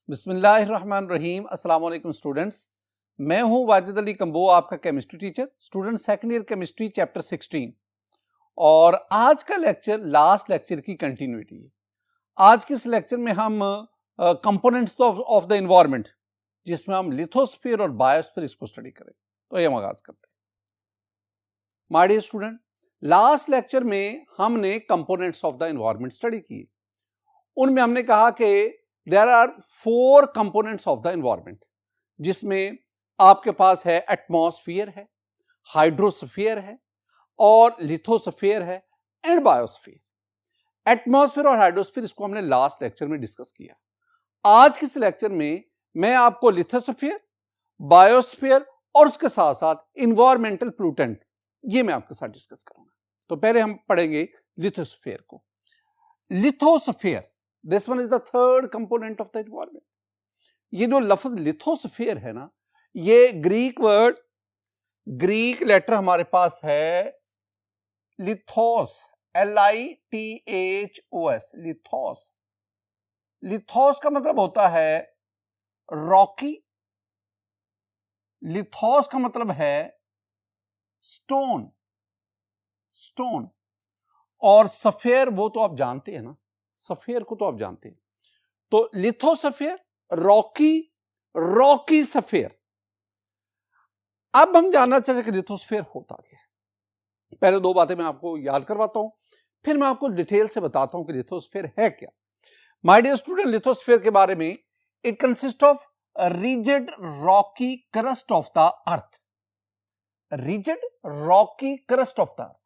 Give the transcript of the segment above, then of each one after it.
बिस्मिल्लाहिर्रहमानिर्रहीम। अस्सलाम वालेकुम स्टूडेंट्स, मैं हूं वाजिद अली कंबो, आपका chemistry teacher. Student second year chemistry chapter 16 और आज का लेक्चर लास्ट लेक्चर की कंटिन्यूटी है। आज के इस लेक्चर में हम कंपोनेंट्स ऑफ द एनवायरनमेंट, जिसमें हम लिथोस्फीयर और बायोस्फीयर इसको स्टडी करें। तो ये हम आगाज करते हैं। My dear student, last lecture में हमने components of the environment study की। उनमें हमने कहा कि there are 4 components of the environment, जिसमें आपके पास है एटमॉस्फेयर है, हाइड्रोस्फीयर है और लिथोस्फीयर है एंड बायोस्फीयर। एटमॉस्फेयर और हाइड्रोस्फीयर इसको हमने लास्ट लेक्चर में डिस्कस किया। आज के इस लेक्चर में मैं आपको लिथोस्फीयर, बायोस्फीयर और उसके साथ साथ इन्वायरमेंटल पोल्यूटेंट, ये मैं आपके साथ डिस्कस करूंगा। तो पहले हम पढ़ेंगे लिथोस्फीयर को। Lithosphere, this one is the third component of the environment. ये जो लफ्ज लिथोस्फीयर है ना, ये ग्रीक वर्ड, ग्रीक लेटर हमारे पास है लिथोस, LITHOS, लिथोस। लिथोस का मतलब होता है रॉकी, लिथोस का मतलब है स्टोन, स्टोन। और सफेयर वो तो आप जानते हैं ना, सफेयर को तो आप जानते हैं। तो लिथोसफेयर, रॉकी, रॉकी सफेयर। अब हम जानना चाहते हैं कि लिथोस्फीयर होता क्या है। पहले 2 बातें मैं आपको याद करवाता हूं, फिर मैं आपको डिटेल से बताता हूं कि लिथोस्फीयर है क्या। माय डियर स्टूडेंट, लिथोस्फीयर के बारे में, it consist of rigid rocky crust of the earth, rigid rocky crust of the earth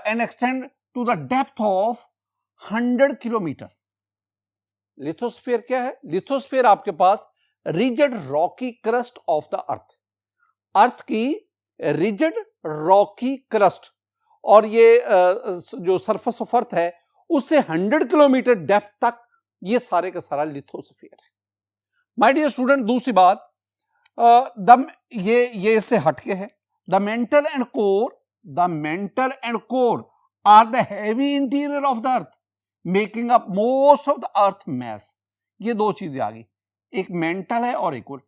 and extend to the depth of 100 kilometre. Lithosphere क्या है? लिथोस्फीयर आपके पास rigid rocky crust of the earth, earth की rigid rocky crust, और ये जो surface of earth है उससे 100 किलोमीटर डेप्थ तक, ये सारे का सारा लिथोस्फीयर है। माय डियर स्टूडेंट, दूसरी बात, ये इससे हटके है। The mantle and core, the mantle and core are the heavy interior of the earth making up most of the earth mass. ये 2 चीजें आ गई, एक मेंटल है और एक कोर।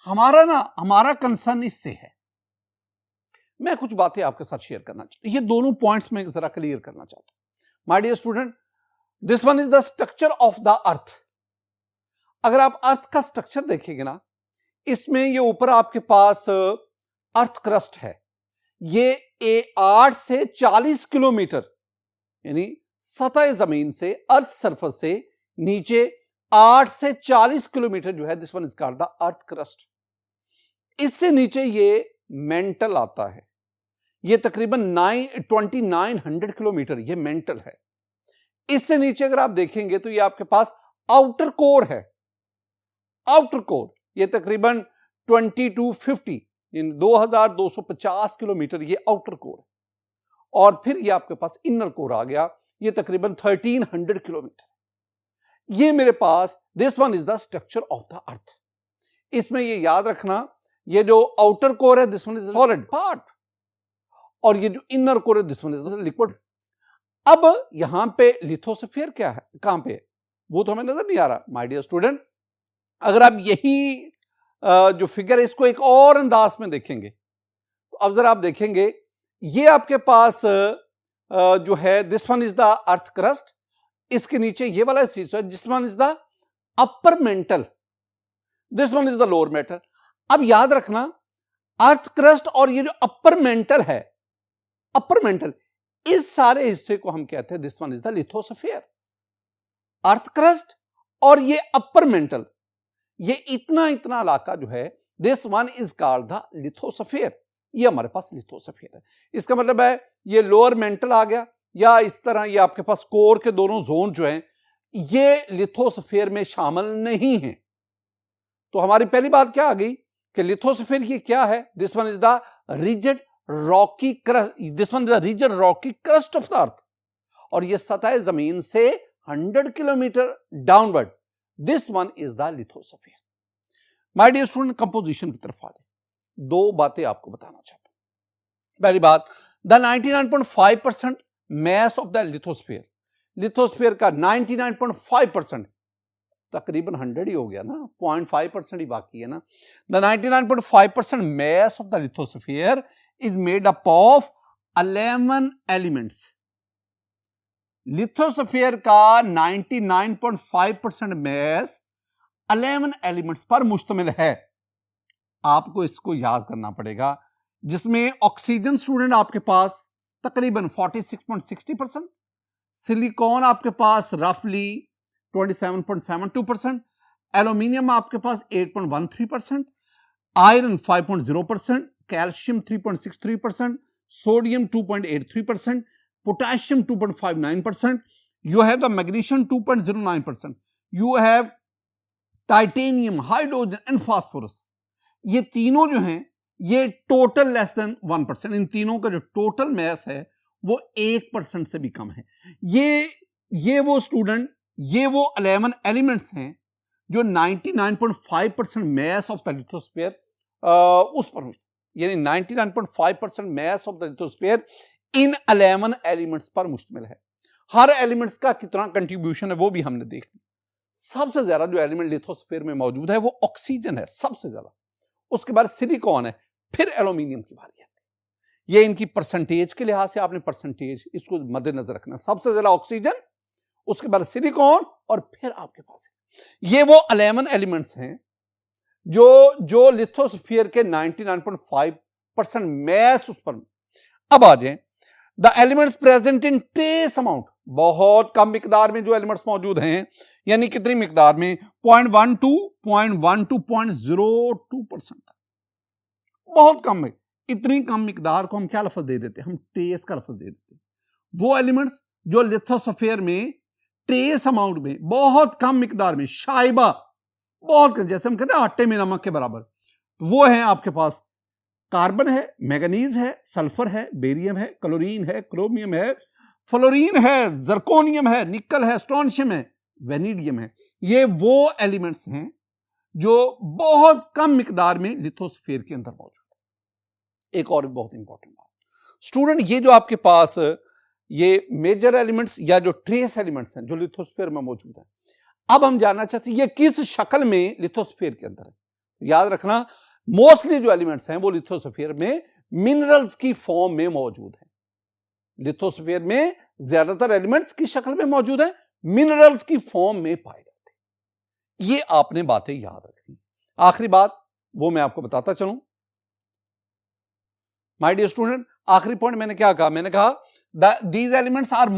हमारा कंसर्न इससे है। मैं कुछ बातें आपके साथ शेयर करना चाहता हूं, ये दोनों पॉइंट्स में जरा क्लियर करना चाहता हूं। My dear student, this one is the structure of the earth. अगर आप अर्थ का स्ट्रक्चर देखेंगे ना, इसमें ये ऊपर आपके पास अर्थ क्रस्ट है, ये 8 से 40 किलोमीटर, यानी सतह जमीन से, अर्थ सरफेस से नीचे 8 से 40 किलोमीटर जो है, this one is called the earth crust. इससे नीचे ये मेंटल आता है, ये तकरीबन 2900 किलोमीटर, ये मेंटल है। इससे नीचे अगर आप देखेंगे तो ये आपके पास आउटर कोर है, आउटर कोर, ये तकरीबन 2250, 2250 किलोमीटर, ये आउटर कोर है। और फिर ये आपके पास इनर कोर आ गया, ये तकरीबन 1300 किलोमीटर। ये मेरे पास, this one is the structure of the earth. इसमें ये याद रखना, ये जो आउटर कोर है this one is solid part, और ये जो इनर कोर है दिस वन इज लिक्विड। अब यहां पे लिथोस्फीयर क्या है, कहां पे है, वो तो हमें नजर नहीं आ रहा। माय डियर स्टूडेंट, अगर आप यही जो फिगर है इसको एक और अंदाज में देखेंगे, तो अब जरा आप देखेंगे, ये आपके पास जो है this one is the earth crust, इसके नीचे ये वाला चीज है, this one is the upper mantle, this one is the lower mental. अब याद रखना, अर्थ क्रस्ट और ये जो अपर मेंटल है, अपर मेंटल, इस सारे हिस्से को हम कहते हैं this one is the lithosphere. Earth crust और ये अपर मेंटल, ये इतना इलाका जो है, this one is called the lithosphere. ये हमारे पास लिथोस्फीयर है। इसका मतलब है ये लोअर मेंटल आ गया, या इस तरह ये आपके पास कोर के दोनों जोन जो हैं, ये लिथोस्फीयर में शामिल नहीं है। तो हमारी पहली बात क्या आ गई कि लिथोस्फीयर ये क्या है? This one is the rigid rocky crust, this one is the rigid rocky crust of the earth, और ये सतह जमीन से 100 kilometre downward, this one is the lithosphere. My dear student, composition की तरफ आ गए। 2 बातें आपको बताना चाहता हूं। पहली बात, the 99.5% mass of the lithosphere, lithosphere का 99.5% तकरीबन 100 ही हो गया ना, 0.5% ही बाकी है ना। The 99.5% mass of the lithosphere is made up of 11 elements. Lithosphere का 99.5% mass 11 एलिमेंट्स पर मुश्तमिल है। आपको इसको याद करना पड़ेगा, जिसमें ऑक्सीजन स्टूडेंट आपके पास तकरीबन 46.60%, सिलिकॉन आपके पास रफली 27.72%, एल्यूमिनियम आपके पास 8.13%, iron 5.0%, calcium 3.63%, sodium 2.83%, potassium 2.59%, you have the magnesium 2.09%, you have titanium, hydrogen and phosphorus. ये तीनों जो हैं ये टोटल लेस देन 1%, इन तीनों का जो टोटल मैस है वो 1% से भी कम है। ये वो स्टूडेंट, ये वो 11 एलिमेंट्स हैं जो 99.5% मैस ऑफ द लिथोस्फीयर उस पर, यानी 99.5% mass of the lithosphere in 11 elements पर मुश्तमिल है। हर एलिमेंट्स का कितना कंट्रीब्यूशन है वो भी हमने देख लिया। सबसे ज्यादा जो एलिमेंट लिथोस्फीयर में मौजूद है वो ऑक्सीजन है सबसे ज्यादा, उसके बाद सिलिकॉन है, फिर एल्यूमिनियम की बारी आती है। ये इनकी परसेंटेज के लिहाज से आपने परसेंटेज इसको मद्देनजर रखना, सबसे ज्यादा ऑक्सीजन, उसके बाद सिलिकॉन, और फिर आपके पास है। ये वो 11 एलिमेंट्स हैं जो लिथोस्फीयर के 99.5% मैस उस पर। अब आ जाए the elements present in trace amount, बहुत कम मिकदार में जो एलिमेंट्स मौजूद हैं, यानी कितनी मिकदार में 0.12, 0.02%, बहुत कम है। इतनी कम मिकदार को हम क्या लफ्ज दे देते हैं, हम ट्रेस का लफ्ज दे देते हैं। वो एलिमेंट्स जो लिथोस्फीयर में ट्रेस अमाउंट में बहुत कम मिकदार में, शाइबा बहुत कम, जैसे हम कहते हैं आटे में नमक के बराबर, वो है आपके पास कार्बन है, मैंगनीज है, सल्फर है, बेरियम है, क्लोरीन है, क्रोमियम है, फ्लोरीन है, जर्कोनियम है, निकल है, स्ट्रोंशियम है, वेनिडियम है। ये वो एलिमेंट्स हैं जो बहुत कम मिकदार में लिथोस्फीयर के अंदर मौजूद है। एक और बहुत इंपॉर्टेंट बात स्टूडेंट, ये जो आपके पास ये मेजर एलिमेंट्स या जो ट्रेस एलिमेंट्स हैं जो लिथोस्फीयर में मौजूद है, अब हम जानना चाहते हैं ये किस शक्ल में लिथोस्फीयर के अंदर है। याद रखना, मोस्टली जो एलिमेंट्स हैं वो लिथोस्फीयर में मिनरल्स की फॉर्म में मौजूद है। लिथोस्फीयर में ज्यादातर एलिमेंट्स की शक्ल में मौजूद है, मिनरल्स की फॉर्म में पाए जाते हैं। ये आपने बातें याद रखनी। आखिरी बात वो मैं आपको बताता चलूं माय डियर स्टूडेंट, आखिरी पॉइंट मैंने क्या कहा, मैंने कहा these elements are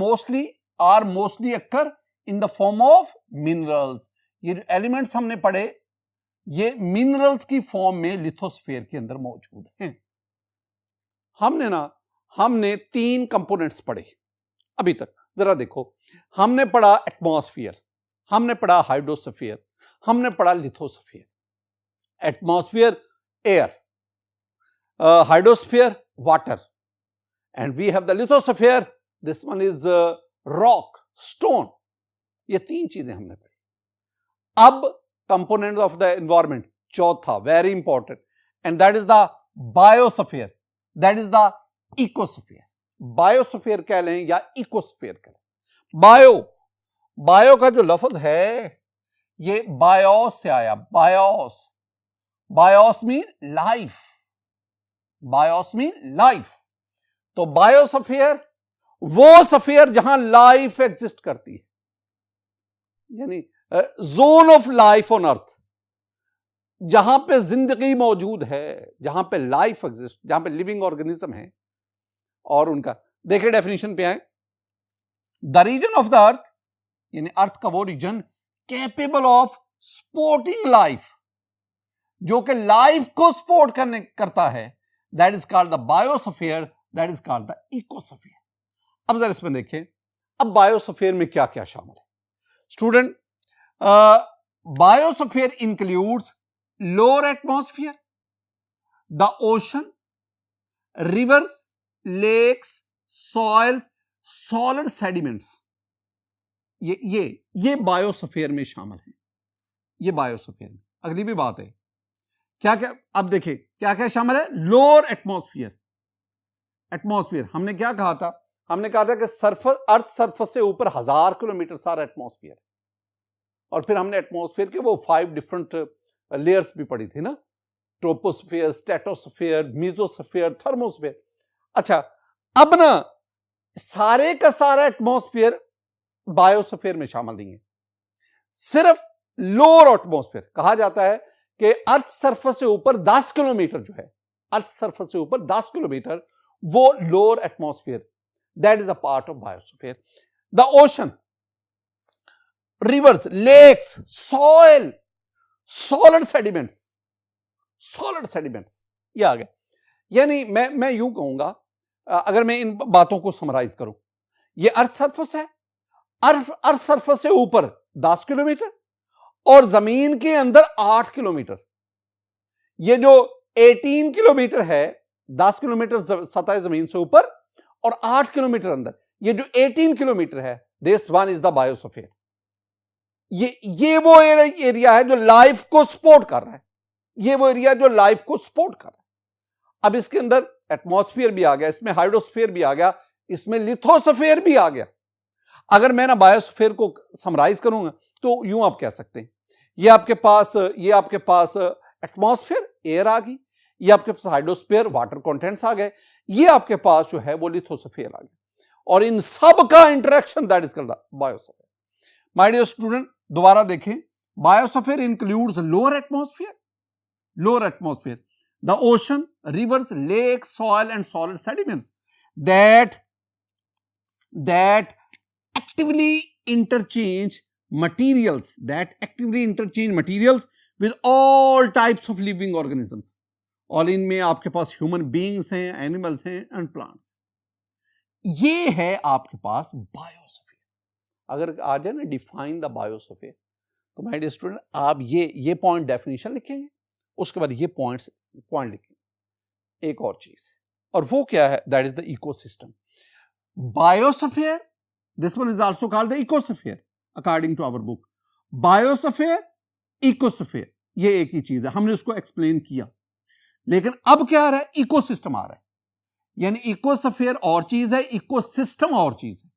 mostly occur in the form of minerals. ये जो एलिमेंट्स हमने पढ़े ये मिनरल्स की फॉर्म में लिथोस्फीयर के अंदर मौजूद हैं। हमने 3 कंपोनेंट्स पढ़े अभी तक। जरा देखो, हमने पढ़ा एटमॉस्फेयर, हमने पढ़ा हाइड्रोस्फीयर, हमने पढ़ा lithosphere. Atmosphere air, hydrosphere water, and we have the lithosphere, this one is rock, stone. ये 3 चीजें हमने पढ़ी। अब कंपोनेंट ऑफ द एनवायरमेंट, चौथा very important, and that is the biosphere, that is the ecosphere. Biosphere कह लें या ecosphere कह लें। बायो का जो लफ्ज है ये बायोस से आया, बायोस मीन लाइफ, तो बायोस्फीयर वो स्फीयर जहां लाइफ एग्जिस्ट करती है, यानी zone of life on earth, जहां पे जिंदगी मौजूद है, जहां पे लाइफ एग्जिस्ट, जहां पे लिविंग ऑर्गेनिज्म है। और उनका देखिए डेफिनेशन पे आए, the region of the earth, यानी अर्थ का वो region capable of supporting life, जो कि लाइफ को सपोर्ट करता है, that is called the biosphere, that is called the ecosphere. अब जरा इसमें देखें, अब बायोस्फीयर में क्या क्या शामिल है student. Biosphere includes lower atmosphere, the ocean, rivers, lakes, soils, solid sediments. ये बायोस्फीयर में शामिल है। ये बायोस्फीयर में अगली भी बात है क्या क्या, अब देखिए क्या क्या शामिल है। लोअर एटमॉस्फेयर हमने क्या कहा था, हमने कहा था कि अर्थ सरफेस से ऊपर 1000 किलोमीटर सारा एटमॉस्फेयर, और फिर हमने एटमॉस्फेयर के वो 5 डिफरेंट लेयर्स भी पढ़ी थी ना, ट्रोपोस्फेयर, स्ट्रेटोस्फेयर, मीजोस्फेयर, थर्मोस्फेयर। अच्छा, अब ना सारे का सारा एटमॉस्फेयर बायोस्फीयर में शामिल नहीं है, सिर्फ लोअर एटमॉस्फेयर। कहा जाता है कि अर्थ सरफेस से ऊपर 10 किलोमीटर जो है, अर्थ सरफेस से ऊपर 10 किलोमीटर, वो lower atmosphere, that is a part of biosphere. The ocean, rivers, lakes, soil, solid sediments, solid sediments, ये आ गया। यानी मैं यूं कहूंगा, अगर मैं इन बातों को समराइज करूं, ये अर्थ सरफेस है, अर्थ सरफेस से ऊपर 10 किलोमीटर और जमीन के अंदर 8 किलोमीटर। ये जो 18 किलोमीटर है, 10 किलोमीटर सतह जमीन से ऊपर और 8 किलोमीटर अंदर, ये जो 18 किलोमीटर है, this one is the biosphere. ये वो एरिया है जो लाइफ को सपोर्ट कर रहा है, ये वो एरिया जो लाइफ को सपोर्ट कर रहा है। अब इसके अंदर एटमॉस्फेयर भी आ गया, इसमें हाइड्रोस्फीयर भी आ गया, इसमें लिथोस्फीयर भी आ गया। अगर मैं ना बायोस्फीयर को समराइज करूंगा तो यूं आप कह सकते हैं, ये आपके पास एटमॉस्फेयर, एयर आ गई, ये आपके पास हाइड्रोस्फीयर, वाटर कंटेंट्स आ गए, ये आपके पास जो है वो लिथोस्फीयर आ गया, और इन सब का interaction that is called biosphere. My dear student, दोबारा देखें, biosphere includes lower atmosphere, the ocean, rivers, lake, soil and solid sediments that actively interchange materials with all types of living organisms। और इनमें आपके पास ह्यूमन बीइंग्स हैं, animals हैं and plants. ये है आपके पास बायोस्फीयर। अगर आ जाए ना डिफाइन द बायोस्फीयर, तो माय डियर स्टूडेंट आप ये पॉइंट डेफिनेशन लिखेंगे, उसके बाद ये पॉइंट लिखेंगे। एक और चीज, और वो क्या है, that is the ecosystem. Biosphere, this one is also called the ecosphere according to our book। Biosphere, ecosphere, ये एक ही चीज है, हमने उसको एक्सप्लेन किया। लेकिन अब क्या आ रहा है, इकोसिस्टम आ रहा है। यानी इकोस्फीयर और चीज है, इकोसिस्टम और चीज है।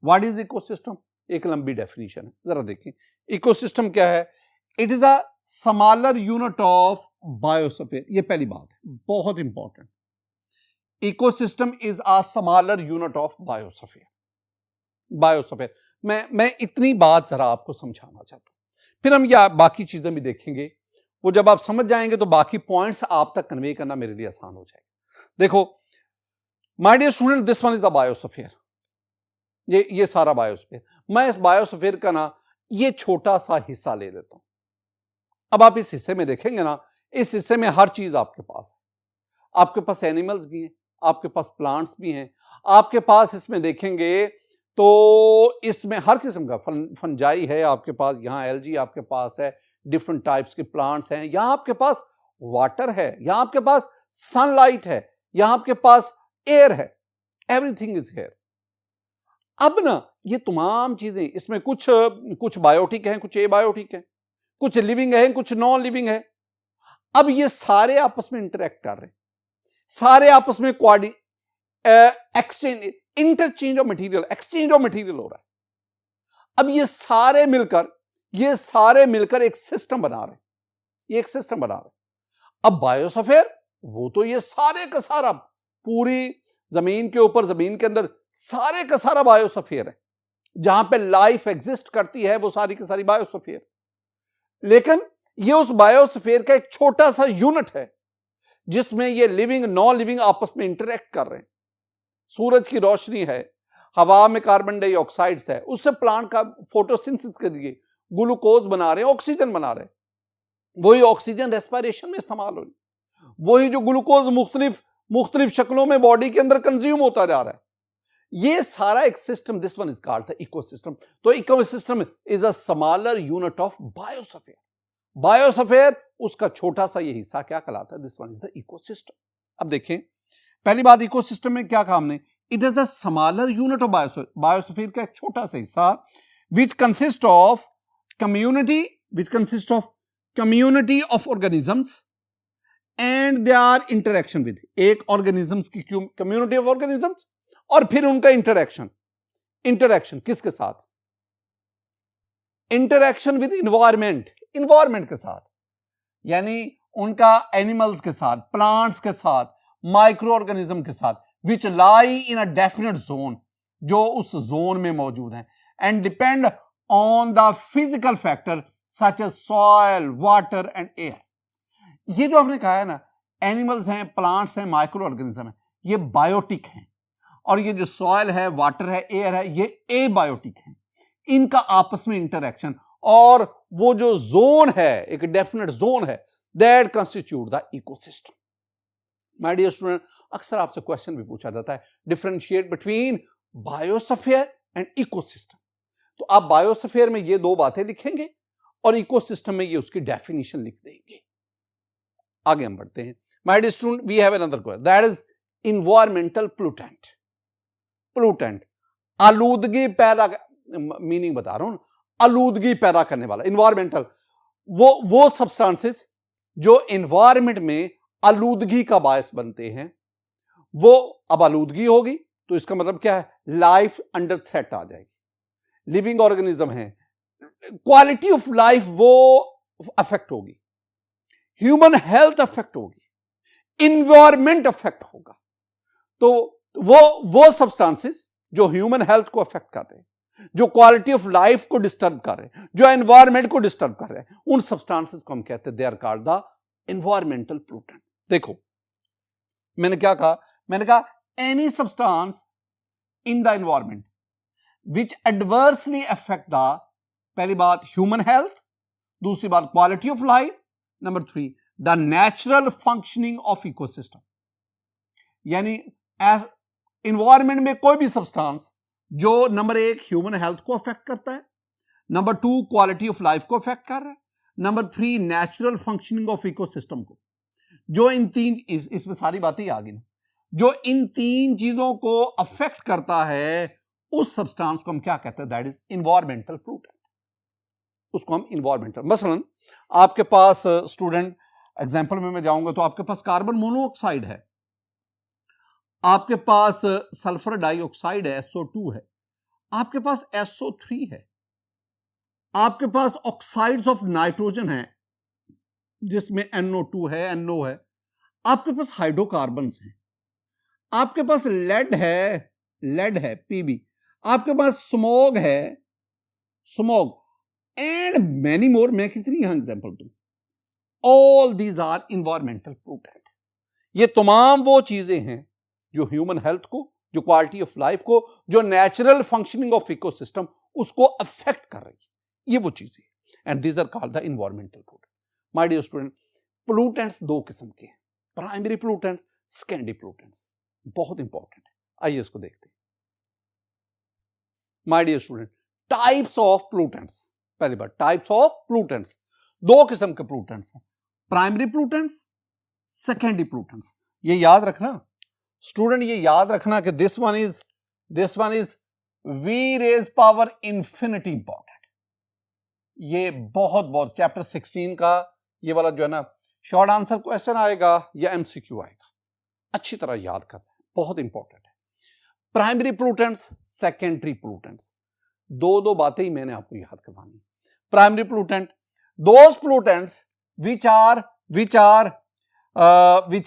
What is ecosystem? एक लंबी डेफिनेशन है, जरा देखिए। इकोसिस्टम क्या है? It is a smaller unit of biosphere. ये पहली बात है, बहुत important. Ecosystem is a smaller unit of biosphere. मैं इतनी बात जरा आपको समझाना चाहता हूं, फिर हम या बाकी चीजें भी देखेंगे। वो जब आप समझ जाएंगे तो बाकी पॉइंट्स आप तक कन्वे करना मेरे लिए आसान हो जाएगा। देखो my dear student, this one is the biosphere. ये सारा बायोस्फीयर। मैं इस बायोस्फीयर का ना ये छोटा सा हिस्सा ले लेता हूं। अब आप इस हिस्से में देखेंगे ना, इस हिस्से में हर चीज आपके पास है। आपके पास एनिमल्स भी हैं, आपके पास प्लांट्स भी हैं, आपके पास इसमें देखेंगे तो इसमें हर किस्म का फंजाई है आपके पास, यहाँ एल्गी आपके पास है, डिफरेंट टाइप्स के प्लांट्स हैं, यहाँ आपके पास वाटर है, यहाँ आपके पास सनलाइट है, यहाँ आपके पास एयर है, एवरीथिंग इज हियर। अब ना ये तमाम चीजें, इसमें कुछ बायोटिक हैं, कुछ एबायोटिक हैं, कुछ लिविंग है, कुछ नॉन लिविंग है। अब ये सारे आपस में इंटरेक्ट कर रहे हैं, सारे आपस में interchange of material, exchange of material हो रहा है। अब ये सारे मिलकर एक सिस्टम बना रहे हैं, ये एक सिस्टम बना रहे हैं। अब बायोस्फीयर, वो तो ये सारे का सारा पूरी जमीन के ऊपर, जमीन के अंदर सारे का सारा बायोस्फीयर है। जहां पे लाइफ एग्जिस्ट करती है वो सारी की सारी बायोस्फीयर। लेकिन ये उस बायोस्फीयर का एक छोटा सा यूनिट है जिसमें ये लिविंग नॉन लिविंग आपस में इंटरेक्ट कर रहे हैं। सूरज की रोशनी है, हवा में कार्बन डाइऑक्साइड्स है, उससे प्लांट का फोटोसिंथेसिस के लिए ग्लूकोज बना रहे हैं, ऑक्सीजन बना रहे हैं। वही ऑक्सीजन रेस्पिरेशन में इस्तेमाल हो रही, वही जो ग्लूकोज मुख्तलिफ शक्लों में बॉडी के अंदर कंज्यूम होता जा रहा है। ये सारा एक system, this one is called the ecosystem. तो ecosystem is a smaller unit of biosphere. Biosphere उसका छोटा सा ये हिस्सा क्या कहलाता है, this one is the ecosystem. अब देखें, पहली बात, इकोसिस्टम में क्या काम है? It is the smaller unit of biosphere. Biosphere का एक छोटा सा हिस्सा which consist of community of organisms and they are interaction with, एक ऑर्गेनिजम्स की कम्युनिटी ऑफ ऑर्गेनिजम्स और फिर उनका इंटरेक्शन किसके साथ? इंटरेक्शन विद इन्वायरमेंट के साथ, यानी उनका एनिमल्स के साथ, प्लांट्स के साथ, माइक्रो ऑर्गेनिज्म के साथ, विच लाई इन अ डेफिनेट जोन, जो उस जोन में मौजूद हैं, and depend on the physical factor such as soil, water and air. ये जो आपने कहा है ना, एनिमल्स हैं, प्लांट्स हैं, माइक्रो ऑर्गेनिज्म है, ये बायोटिक हैं, और ये जो सॉइल है, वाटर है, एयर है, ये एबायोटिक है। इनका आपस में इंटरेक्शन और वो जो जोन है, एक डेफिनेट जोन है, that constitute the ecosystem. My dear student, अक्सर आपसे क्वेश्चन भी पूछा जाता है, differentiate between biosphere and ecosystem. तो आप बायोस्फीयर में ये दो बातें लिखेंगे और इकोसिस्टम में ये उसकी डेफिनेशन लिख देंगे। आगे हम बढ़ते हैं। My dear student, we have another question, that is environmental pollutant. Pollutant आलूदगी पैदा, मीनिंग बता रहा हूं, आलूदगी पैदा करने वाला। इन्वायरमेंटल वो सब्सटेंसेस जो एनवायरमेंट में आलूदगी का बायस बनते हैं, वो अब आलूदगी होगी तो इसका मतलब क्या है, लाइफ अंडर थ्रेट आ जाएगी। लिविंग ऑर्गेनिज्म है, क्वालिटी ऑफ लाइफ वो अफेक्ट होगी, ह्यूमन हेल्थ अफेक्ट होगी, इन्वायरमेंट अफेक्ट होगा। तो वो सब्सटेंसेस जो ह्यूमन हेल्थ को अफेक्ट कर रहे हैं, जो क्वालिटी ऑफ लाइफ को डिस्टर्ब कर रहे हैं, जो एनवायरमेंट को डिस्टर्ब कर रहे हैं, उन सब्सटेंसेस को हम कहते हैं they are called the environmental pollutant. देखो मैंने क्या कहा, मैंने कहा any substance in the environment which adversely affect the, पहली बात ह्यूमन हेल्थ, दूसरी बात quality of life, number 3 the natural functioning of ecosystem. यानी एनवायरमेंट में कोई भी सब्सटेंस जो नंबर 1 ह्यूमन हेल्थ को अफेक्ट करता है, नंबर 2 क्वालिटी ऑफ लाइफ को अफेक्ट कर रहा है, number 3 natural functioning of ecosystem को, जो इन तीन, इसमें सारी बातें आ गई ना, जो इन तीन चीजों को अफेक्ट करता है, उस सब्सटेंस को हम क्या कहते हैं, दैट इज एनवायरमेंटल पोल्यूटेंट। उसको हम एनवायरमेंटल, मसलन आपके पास स्टूडेंट एग्जांपल में मैं जाऊंगा तो आपके पास कार्बन मोनोऑक्साइड है, आपके पास सल्फर डाइऑक्साइड है, SO2 है, आपके पास SO3 है, आपके पास ऑक्साइड्स ऑफ नाइट्रोजन है जिसमें NO2 है, NO है, आपके पास हाइड्रोकार्बन्स हैं, आपके पास लेड है PB, आपके पास स्मोग है, स्मोग, एंड मैनी मोर। मैं कितनी यहां एग्जांपल दूं, all these are environmental pollutant. ये तमाम वो चीजें हैं जो ह्यूमन हेल्थ को, जो क्वालिटी ऑफ लाइफ को, जो नेचुरल फंक्शनिंग ऑफ इकोसिस्टम उसको अफेक्ट कर रही है, ये वो चीजें, and these are called the environmental pollutant. My dear student, pollutants दो किस्म के हैं, प्राइमरी पोल्यूटेंट्स, सेकेंडरी पोल्यूटेंट्स, बहुत इंपॉर्टेंट है। आइए इसको देखते हैं। My dear student, types of pollutants, पहली बार टाइप्स ऑफ पोल्यूटेंट्स, दो किस्म के पोल्यूटेंट्स हैं, प्राइमरी पोल्यूटेंट्स, सेकेंडरी पोल्यूटेंट्स। ये याद रखना स्टूडेंट, ये याद रखना कि this one is V raised power infinity important. ये बहुत चैप्टर 16 का ये वाला जो है ना, शॉर्ट आंसर क्वेश्चन आएगा या MCQ आएगा, अच्छी तरह याद करना है, बहुत इंपॉर्टेंट है। प्राइमरी पोल्यूटेंट्स, सेकेंडरी पोल्यूटेंट्स, दो बातें ही मैंने आपको याद करवानी। Primary pollutant, those pollutants which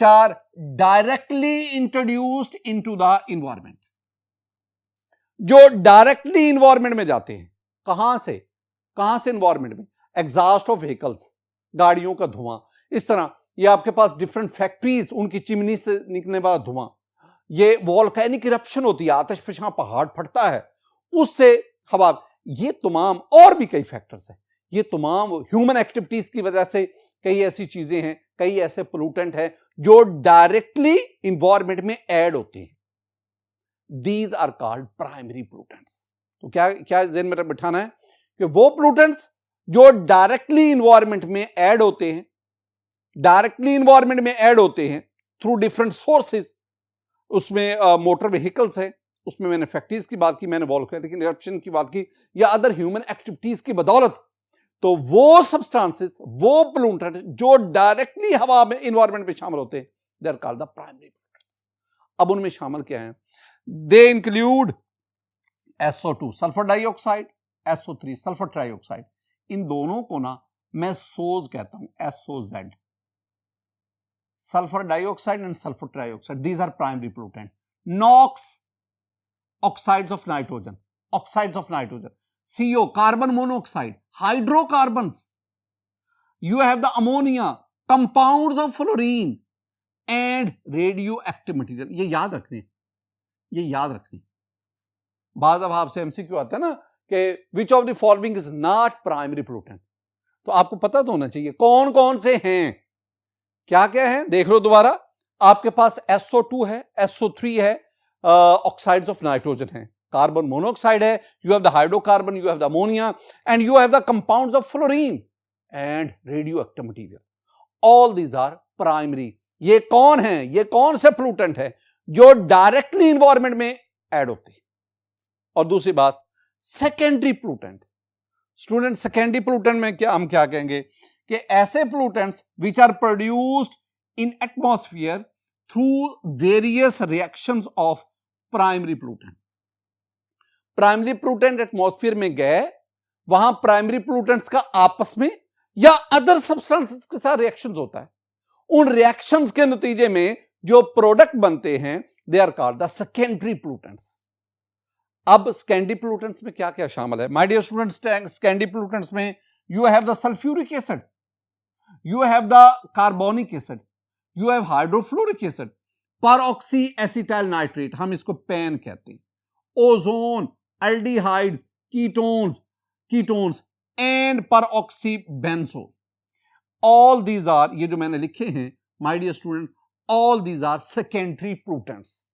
are directly introduced into the environment, जो डायरेक्टली इन्वायरमेंट में जाते हैं। कहां से इन्वायरमेंट में, एग्जॉस्ट ऑफ व्हीकल्स, गाड़ियों का धुआं, इस तरह ये आपके पास डिफरेंट फैक्ट्रीज, उनकी चिमनी से निकलने वाला धुआं, ये वोल्केनिक इरप्शन होती है, आतिशफशां पहाड़ फटता है, उससे हवा, ये तमाम और भी कई फैक्टर्स हैं, ये तमाम ह्यूमन एक्टिविटीज की वजह से कई ऐसी चीजें हैं, कई ऐसे पोल्यूटेंट हैं जो डायरेक्टली इन्वायरमेंट में ऐड होते हैं, these are called primary pollutants. तो क्या ज़हन में बिठाना है कि वो पोल्यूटेंट्स जो डायरेक्टली इन्वायरमेंट में ऐड होते हैं, थ्रू डिफरेंट सोर्सेज, उसमें मोटर व्हीकल्स है, उसमें मैंने फैक्ट्रीज की बात की, मैंने वोल्केनिक इरप्शन की बात की, या अदर ह्यूमन एक्टिविटीज की बदौलत, तो वो सब्सटेंसेस, वो पोल्यूटेंट जो डायरेक्टली हवा में, इन्वायरमेंट में शामिल होते हैं, they are called the primary pollutants. अब उनमें शामिल क्या है, they include SO2 sulphur dioxide, SO3 sulphur trioxide, इन दोनों को ना मैं सोज कहता हूं, SOZ, sulphur dioxide and sulphur trioxide, these are primary pollutant. NOx, oxides of nitrogen, oxides of nitrogen. CO, carbon monoxide, hydrocarbons. You have the ammonia, compounds of fluorine and radioactive material. ये याद रखने, ये याद रखने. बाद अब आपसे MCQ आता है ना कि which of the following is not primary pollutant, तो आपको पता तो होना चाहिए कौन कौन से हैं, क्या क्या है. देख लो दोबारा, आपके पास SO2 है, SO3 है, ऑक्साइड्स ऑफ नाइट्रोजन है, कार्बन मोनोऑक्साइड है, you have the hydrocarbon, you have the ammonia and you have the compounds of fluorine and radioactive material. All these are primary. ये कौन है, ये कौन से पोल्यूटेंट है जो डायरेक्टली इन्वायरमेंट में ऐड होते हैं. और दूसरी बात, secondary pollutant. Student, secondary pollutant में क्या हम क्या कहेंगे कि ऐसे pollutants which are produced in atmosphere through various reactions of primary pollutant. Primary pollutant atmosphere में गए, वहां प्राइमरी पोल्यूटेंट्स का आपस में या अदर सब्सटेंसेस के साथ रिएक्शंस होता है. उन रिएक्शंस के नतीजे में जो प्रोडक्ट बनते हैं they are called the secondary pollutants. अब सेकेंडरी पोल्यूटेंट्स में क्या क्या शामिल है my dear students? Secondary pollutants में you have the sulphuric acid, you have the carbonic acid, you have hydrofluoric acid, peroxy acetyl nitrate, हम इसको पैन कहते हैं, ozone, aldehydes, ketones and peroxy benzol. All these are, ये जो मैंने लिखे हैं my dear student, all these are secondary pollutants.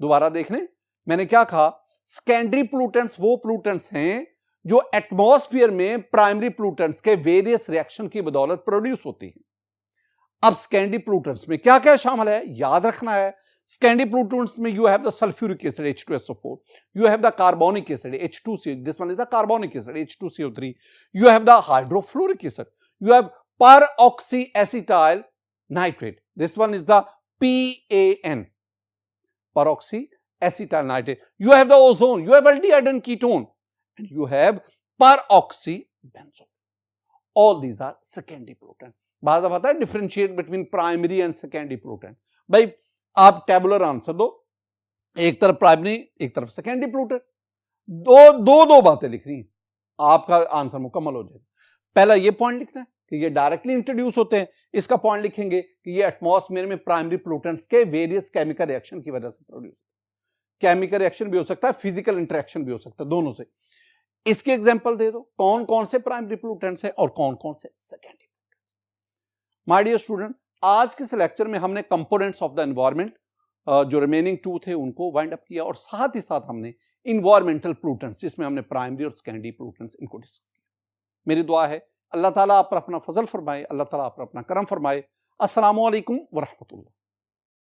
दोबारा देख लें, मैंने क्या कहा? सेकेंडरी पोल्यूटेंट्स वो पोल्यूटेंट्स हैं जो एटमॉस्फेयर में प्राइमरी पोल्यूटेंट्स के वेरियस रिएक्शन की बदौलत प्रोड्यूस होती हैं. अब सेकेंडरी पोल्यूटेंट्स में क्या क्या शामिल है, याद रखना है. सेकेंडरी पोल्यूटेंट्स में you have the sulfuric acid H2SO4, you have the carbonic acid H2CO, this one is the carbonic acid H2CO3, you have the hydrofluoric acid, you have peroxyacetyl nitrate, this one is the PAN, peroxyacetyl nitrate, you have the ozone, you have aldehyde and ketone, and you have peroxybenzone. All these are secondary pollutant. बात अब आता है differentiate between primary and secondary pollutant. भाई आप tabular answer दो, एक तरफ primary एक तरफ सेकेंडरी पोल्यूटेंट, दो बातें लिखनी है, आपका आंसर मुकम्मल हो जाएगा. पहला ये पॉइंट लिखना है कि ये डायरेक्टली इंट्रोड्यूस होते हैं, इसका पॉइंट लिखेंगे कि ये एटमॉस्फेयर में प्राइमरी पोल्यूटेंट्स के वेरियस केमिकल रिएक्शन की वजह से प्रोड्यूस. केमिकल रिएक्शन भी हो सकता है, फिजिकल इंटरेक्शन भी हो सकता है, दोनों से. इसके एग्जाम्पल दे दो, कौन कौन से प्राइमरी पोल्यूटेंट्स है और कौन कौन से सेकेंडरी. माय डियर स्टूडेंट, आज के इस लेक्चर में हमने कंपोनेंट्स ऑफ द एनवायरनमेंट जो रिमेनिंग 2 थे उनको वाइंड अप किया, और साथ ही साथ हमने इन्वायरमेंटल पोल्यूटेंट्स जिसमें हमने प्राइमरी और सेकेंडरी पोल्यूटेंट्स इनको डिस्कस किया. मेरी दुआ है अल्लाह ताला आप पर अपना फजल फरमाए, अल्लाह ताला आप पर अपना करम फरमाए. अस्सलामु अलैकुम व रहमतुल्लाह.